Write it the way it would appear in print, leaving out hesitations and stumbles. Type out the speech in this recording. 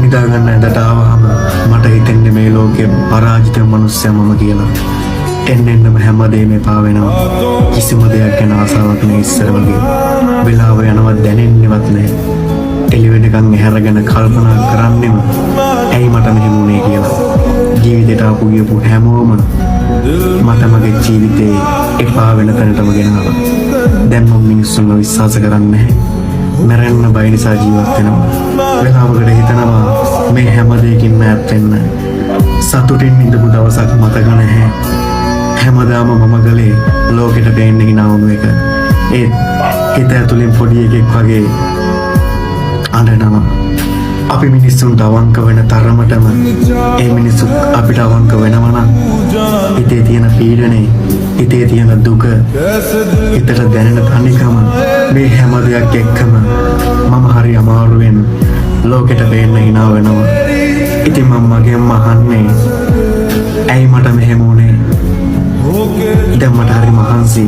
නිදාගන්න ඇඳට ආවහම මට හිතෙන්නේ මේ ලෝකයේ පරාජිත මනුස්සයා මම කියලා. එන්නෙන්නම හැමදේම එපා වෙනවා. කිසිම දෙයක් ගැන ආසාවක් නෑ ඉස්සර වගේ. වෙලාව යනවත් දැනෙන්නේවත් නෑ. එළි වෙනකන් ඇහැරගෙන කල්පනා කරන්නෙම ඇයි මට මෙහෙම වුනේ කියලා. ජීවිතේට ආපු ගියපු හැමෝම මට මගේ ජීවිතේ එපා වෙන තැනටම ගෙනාවා. දැන් මම මිනිස්සුන්ව විශ්වාස කරන්නේ නැහැ. මැරෙන්න බය නිසා ජීවත් වෙනවා. වෙලාවකට හිතනවා මේ හැම දෙයකින්ම ඈත් වෙන්න. සතුටින් ඉඳපු දවසක් මතක නැහැ. හැමදාම මම ගලේ ලෝකෙට පේන්න ගිනවුණු එක. ඒ හිත ඇතුලෙන් පොඩි එකෙක් වගේ අඬනවා. අපි මිනිස්සුන්ට අවංක වෙන තරමටම ඒ මිනිස්සු අපිට අවංක වෙනවා නම් හිතේ තියෙන පීඩනේ, හිතේ තියෙන දුක, හිතට දැනෙන තනිකම මේ හැම දෙයක් එක්කම මම හරි අමාරුවෙන් ලෝකෙට පේන්න hina වෙනවා. ඉතින් මම මගෙන්ම අහන්නේ ඇයි මට මෙහෙම වුනේ? දැන් මට හරි මහන්සි.